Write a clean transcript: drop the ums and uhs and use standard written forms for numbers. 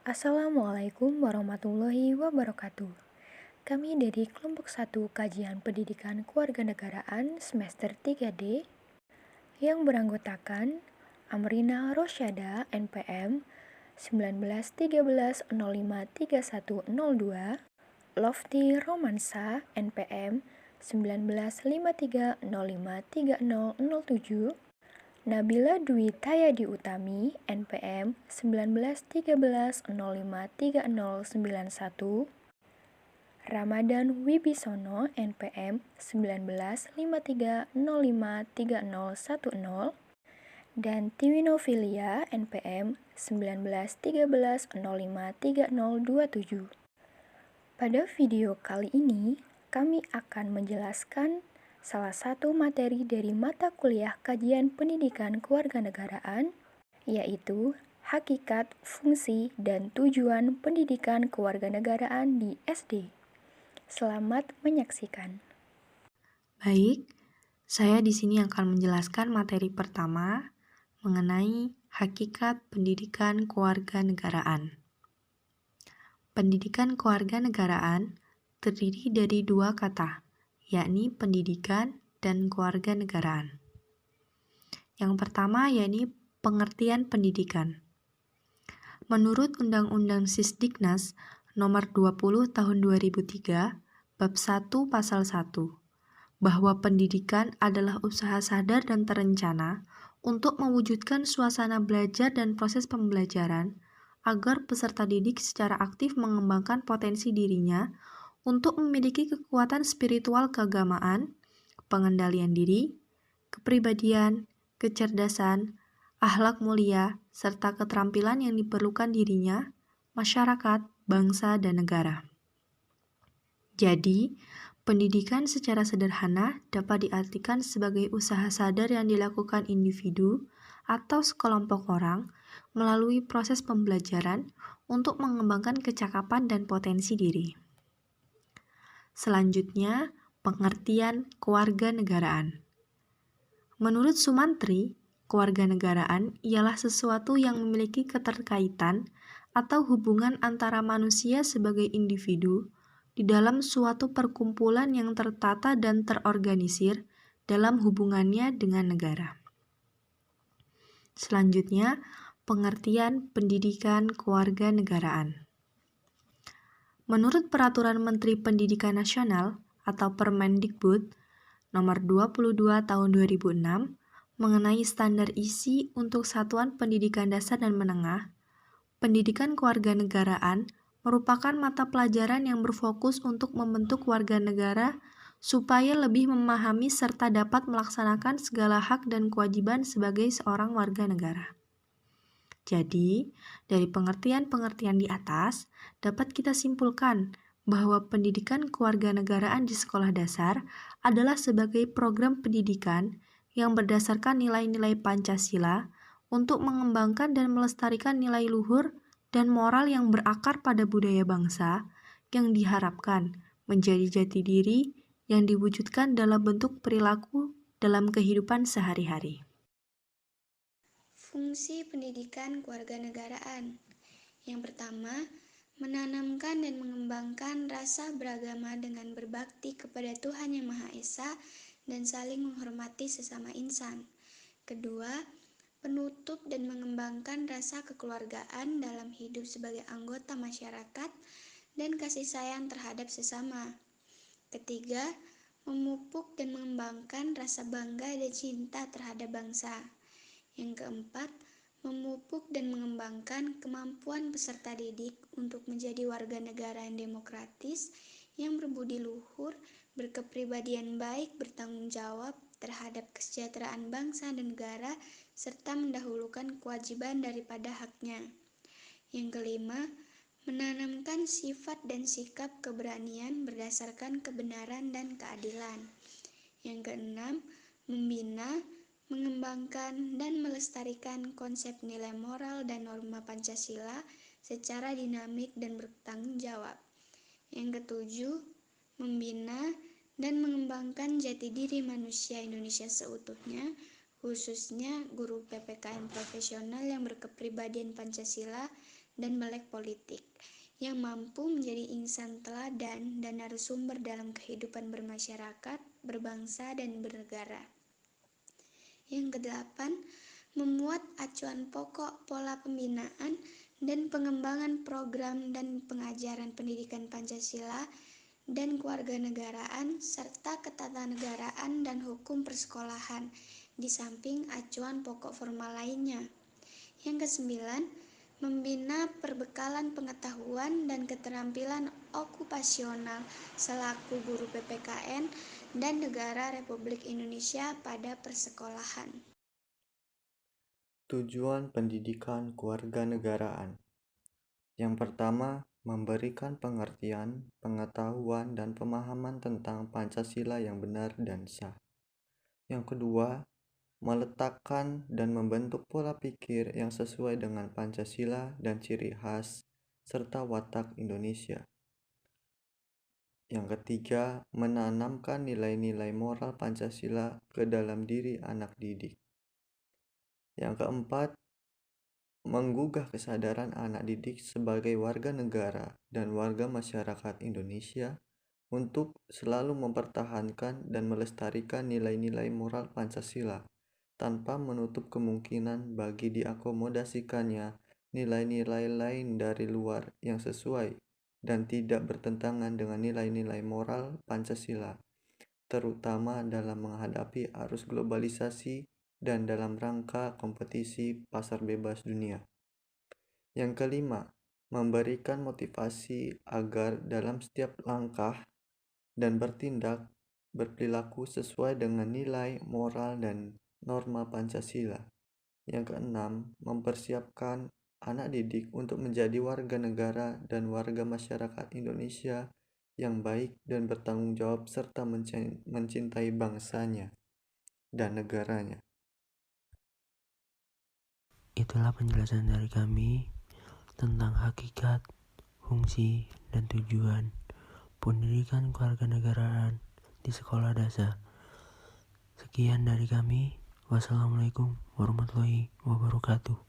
Assalamualaikum warahmatullahi wabarakatuh. Kami dari kelompok 1 Kajian Pendidikan Kewarganegaraan semester 3D yang beranggotakan Amrina Rosyada NPM 1913053102, Lofty Romansa NPM 1953053007, Nabila Dwi Tayadi Utami NPM 1913053091, Ramadan Wibisono NPM 1953053010, dan Tiwinofilia NPM 1913053027. Pada video kali ini, kami akan menjelaskan salah satu materi dari mata kuliah Kajian Pendidikan Kewarganegaraan, yaitu Hakikat, Fungsi, dan Tujuan Pendidikan Kewarganegaraan di SD. Selamat menyaksikan. Baik, saya di sini akan menjelaskan materi pertama mengenai hakikat pendidikan kewarganegaraan. Pendidikan kewarganegaraan terdiri dari dua kata, yakni pendidikan dan kewarganegaraan. Yang pertama yakni pengertian pendidikan. Menurut Undang-Undang Sisdiknas Nomor 20 Tahun 2003, Bab 1 Pasal 1, bahwa pendidikan adalah usaha sadar dan terencana untuk mewujudkan suasana belajar dan proses pembelajaran agar peserta didik secara aktif mengembangkan potensi dirinya untuk memiliki kekuatan spiritual keagamaan, pengendalian diri, kepribadian, kecerdasan, akhlak mulia, serta keterampilan yang diperlukan dirinya, masyarakat, bangsa, dan negara. Jadi, pendidikan secara sederhana dapat diartikan sebagai usaha sadar yang dilakukan individu atau sekelompok orang melalui proses pembelajaran untuk mengembangkan kecakapan dan potensi diri. Selanjutnya, pengertian kewarganegaraan. Menurut Sumantri, kewarganegaraan ialah sesuatu yang memiliki keterkaitan atau hubungan antara manusia sebagai individu di dalam suatu perkumpulan yang tertata dan terorganisir dalam hubungannya dengan negara. Selanjutnya, pengertian pendidikan kewarganegaraan. Menurut Peraturan Menteri Pendidikan Nasional atau Permendikbud Nomor 22 Tahun 2006 mengenai standar isi untuk satuan pendidikan dasar dan menengah, pendidikan kewarganegaraan merupakan mata pelajaran yang berfokus untuk membentuk warga negara supaya lebih memahami serta dapat melaksanakan segala hak dan kewajiban sebagai seorang warga negara. Jadi, dari pengertian-pengertian di atas, dapat kita simpulkan bahwa pendidikan kewarganegaraan di sekolah dasar adalah sebagai program pendidikan yang berdasarkan nilai-nilai Pancasila untuk mengembangkan dan melestarikan nilai luhur dan moral yang berakar pada budaya bangsa yang diharapkan menjadi jati diri yang diwujudkan dalam bentuk perilaku dalam kehidupan sehari-hari. Fungsi pendidikan kewarganegaraan. Yang pertama, menanamkan dan mengembangkan rasa beragama dengan berbakti kepada Tuhan Yang Maha Esa dan saling menghormati sesama insan. Kedua, penutup dan mengembangkan rasa kekeluargaan dalam hidup sebagai anggota masyarakat dan kasih sayang terhadap sesama. Ketiga, memupuk dan mengembangkan rasa bangga dan cinta terhadap bangsa. Yang keempat, memupuk dan mengembangkan kemampuan peserta didik untuk menjadi warga negara yang demokratis, yang berbudi luhur, berkepribadian baik, bertanggung jawab terhadap kesejahteraan bangsa dan negara, serta mendahulukan kewajiban daripada haknya. Yang kelima, menanamkan sifat dan sikap keberanian berdasarkan kebenaran dan keadilan. Yang keenam, membina, mengembangkan dan melestarikan konsep nilai moral dan norma Pancasila secara dinamik dan bertanggung jawab. Yang ketujuh, membina dan mengembangkan jati diri manusia Indonesia seutuhnya, khususnya guru PPKN profesional yang berkepribadian Pancasila dan melek politik, yang mampu menjadi insan teladan dan narasumber dalam kehidupan bermasyarakat, berbangsa, dan bernegara. Yang kedelapan, memuat acuan pokok pola pembinaan dan pengembangan program dan pengajaran pendidikan Pancasila dan kewarganegaraan serta ketatanegaraan dan hukum persekolahan, di samping acuan pokok formal lainnya. Yang kesembilan, membina perbekalan pengetahuan dan keterampilan okupasional selaku guru PPKN dan negara Republik Indonesia pada persekolahan. Tujuan pendidikan kewarganegaraan. Yang pertama, memberikan pengertian, pengetahuan, dan pemahaman tentang Pancasila yang benar dan sah. Yang kedua, meletakkan dan membentuk pola pikir yang sesuai dengan Pancasila dan ciri khas serta watak Indonesia. Yang ketiga, menanamkan nilai-nilai moral Pancasila ke dalam diri anak didik. Yang keempat, menggugah kesadaran anak didik sebagai warga negara dan warga masyarakat Indonesia untuk selalu mempertahankan dan melestarikan nilai-nilai moral Pancasila tanpa menutup kemungkinan bagi diakomodasikannya nilai-nilai lain dari luar yang sesuai dan tidak bertentangan dengan nilai-nilai moral Pancasila, terutama dalam menghadapi arus globalisasi dan dalam rangka kompetisi pasar bebas dunia. Yang kelima, memberikan motivasi agar dalam setiap langkah dan bertindak berperilaku sesuai dengan nilai moral dan norma Pancasila. Yang keenam, mempersiapkan anak didik untuk menjadi warga negara dan warga masyarakat Indonesia yang baik dan bertanggung jawab serta mencintai bangsanya dan negaranya. Itulah penjelasan dari kami tentang hakikat, fungsi, dan tujuan pendidikan kewarganegaraan di sekolah dasar. Sekian dari kami. Wassalamualaikum warahmatullahi wabarakatuh.